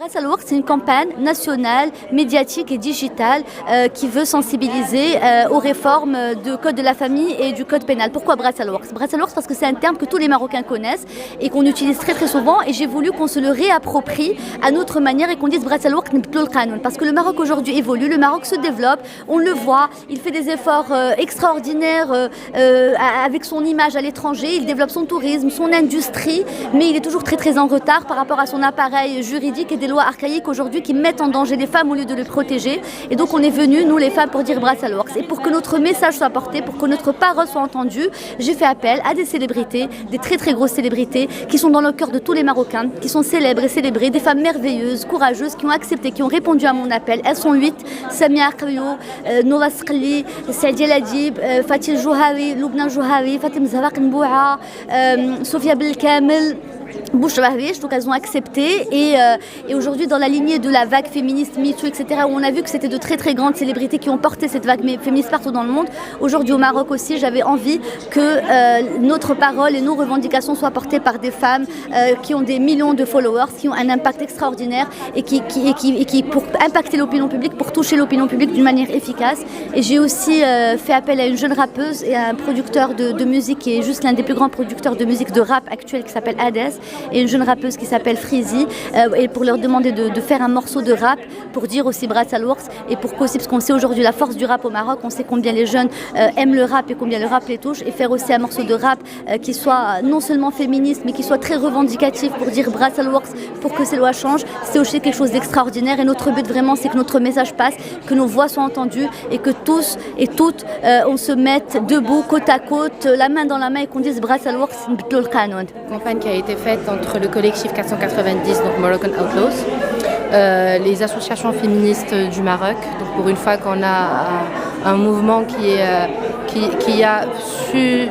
Brass Al Work, c'est une campagne nationale, médiatique et digitale qui veut sensibiliser aux réformes du code de la famille et du code pénal. Pourquoi Brass Al Work? Brass Al Work parce que c'est un terme que tous les Marocains connaissent et qu'on utilise très très souvent, et j'ai voulu qu'on se le réapproprie à notre manière et qu'on dise Brass Al Work nbdlou l-qanoun, parce que le Maroc aujourd'hui évolue, le Maroc se développe, on le voit, il fait des efforts extraordinaires avec son image à l'étranger, il développe son tourisme, son industrie, mais il est toujours très très en retard par rapport à son appareil juridique et des lois archaïques aujourd'hui qui mettent en danger les femmes au lieu de les protéger. Et donc on est venus, nous les femmes, pour dire Brass Al Work. Et pour que notre message soit porté, pour que notre parole soit entendue, j'ai fait appel à des célébrités, des très très grosses célébrités qui sont dans le cœur de tous les Marocains, qui sont célèbres et célébrées, des femmes merveilleuses, courageuses, qui ont accepté, qui ont répondu à mon appel. Elles sont 8, Samia Aqlio, Nola Sqli, Sadia Ladib, Fatil Jouhawi, Loubna Jouhawi, Fatim Zawaq Nboua, Sofia Belkamel, Bouchra Houech, donc elles ont accepté, et aujourd'hui dans la lignée de la vague féministe MeToo, etc., où on a vu que c'était de très très grandes célébrités qui ont porté cette vague féministe partout dans le monde, aujourd'hui au Maroc aussi j'avais envie que notre parole et nos revendications soient portées par des femmes qui ont des millions de followers, qui ont un impact extraordinaire et qui pour impacter l'opinion publique, pour toucher l'opinion publique d'une manière efficace. Et j'ai aussi fait appel à une jeune rappeuse et à un producteur de musique qui est juste l'un des plus grands producteurs de musique de rap actuel, qui s'appelle Hades, et une jeune rappeuse qui s'appelle Freezy, et pour leur demander de faire un morceau de rap pour dire aussi Brass Al Work, et pour qu'aussi, parce qu'on sait aujourd'hui la force du rap au Maroc, on sait combien les jeunes aiment le rap et combien le rap les touche, et faire aussi un morceau de rap qui soit non seulement féministe mais qui soit très revendicatif pour dire Brass Al Work, pour que ces lois changent, c'est aussi quelque chose d'extraordinaire. Et notre but vraiment, c'est que notre message passe, que nos voix soient entendues et que tous et toutes on se mette debout, côte à côte, la main dans la main, et qu'on dise Brass Al Work nbdlou l-qanoun. Campagne qui a été faite entre le collectif 490, donc Moroccan Outlaws, les associations féministes du Maroc. Donc pour une fois qu'on a un mouvement qui a su...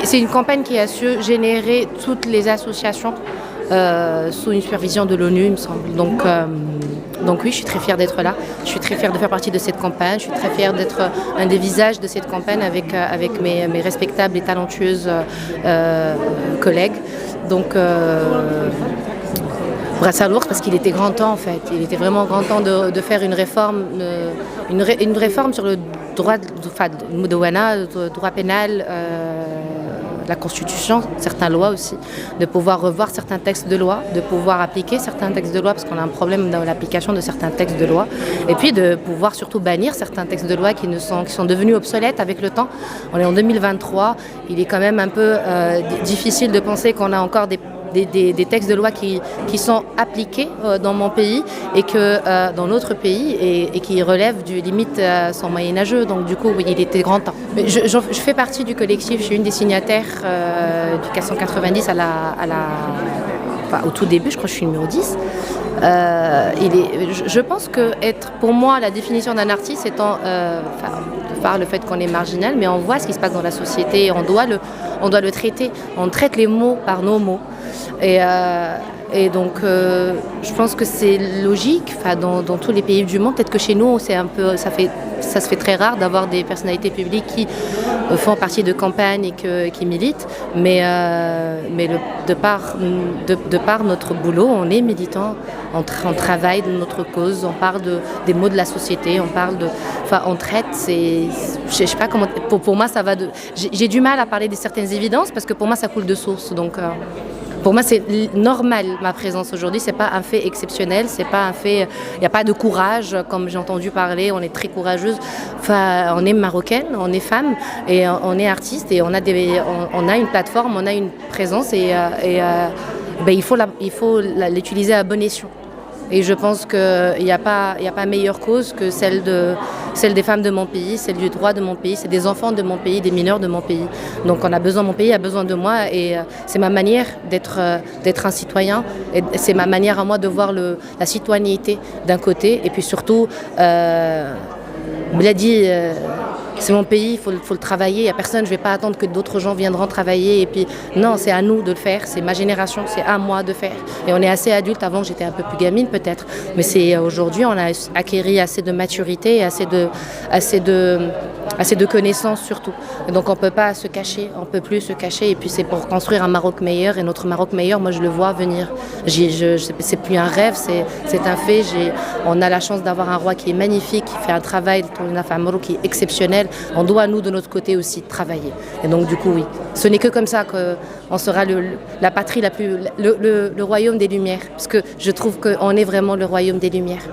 c'est une campagne qui a su générer toutes les associations sous une supervision de l'ONU, il me semble. Donc oui, je suis très fière d'être là. Je suis très fière de faire partie de cette campagne. Je suis très fière d'être un des visages de cette campagne avec mes respectables et talentueuses collègues. Donc Brass Al Work, parce qu'il était grand temps en fait. Il était vraiment grand temps de faire une réforme, une réforme sur le droit de Moudawana, le droit pénal, la Constitution, certaines lois aussi, de pouvoir revoir certains textes de loi, de pouvoir appliquer certains textes de loi, parce qu'on a un problème dans l'application de certains textes de loi, et puis de pouvoir surtout bannir certains textes de loi qui sont devenus obsolètes avec le temps. On est en 2023, il est quand même un peu difficile de penser qu'on a encore des textes de loi qui sont appliqués dans mon pays et que dans notre pays et qui relèvent du limite sont moyenâgeux. Donc du coup, oui, il était grand temps. Mais je fais partie du collectif, je suis une des signataires du 490 au tout début, je crois que je suis numéro 10. Je pense que pour moi, la définition d'un artiste étant par le fait qu'on est marginal, mais on voit ce qui se passe dans la société et on doit le traiter. On traite les mots par nos mots. Et donc, je pense que c'est logique dans tous les pays du monde. Peut-être que chez nous, ça se fait très rare d'avoir des personnalités publiques qui font partie de campagnes et qui militent. Mais de par notre boulot, on est militant, on travaille de notre cause, on parle des maux de la société, on traite. Je sais pas comment. Pour moi, ça va de. J'ai du mal à parler de certaines évidences parce que pour moi, ça coule de source. Donc. Pour moi, c'est normal ma présence aujourd'hui. C'est pas un fait exceptionnel. C'est pas un fait. Il n'y a pas de courage, comme j'ai entendu parler. On est très courageuse. On est marocaine, on est femme et on est artiste et on a une plateforme, on a une présence et il faut l'utiliser à bon escient. Et je pense qu'il n'y a pas meilleure cause que celle des femmes de mon pays, celle du droit de mon pays, c'est des enfants de mon pays, des mineurs de mon pays. Donc mon pays a besoin de moi et c'est ma manière d'être un citoyen. Et c'est ma manière à moi de voir la citoyenneté d'un côté et puis surtout, Bladi, c'est mon pays, faut le travailler. Il n'y a personne, je ne vais pas attendre que d'autres gens viendront travailler. Et puis, non, c'est à nous de le faire. C'est ma génération, c'est à moi de faire. Et on est assez adulte. Avant, j'étais un peu plus gamine peut-être. Mais c'est aujourd'hui, on a acquéri assez de maturité, assez de connaissances surtout. Et donc, on ne peut pas se cacher, on ne peut plus se cacher. Et puis, c'est pour construire un Maroc meilleur. Et notre Maroc meilleur, moi, je le vois venir. C'est plus un rêve, c'est un fait. On a la chance d'avoir un roi qui est magnifique, qui fait un travail qui est exceptionnel. On doit, nous, de notre côté aussi, travailler. Et donc, du coup, oui. Ce n'est que comme ça qu'on sera la patrie le royaume des Lumières. Parce que je trouve qu'on est vraiment le royaume des Lumières.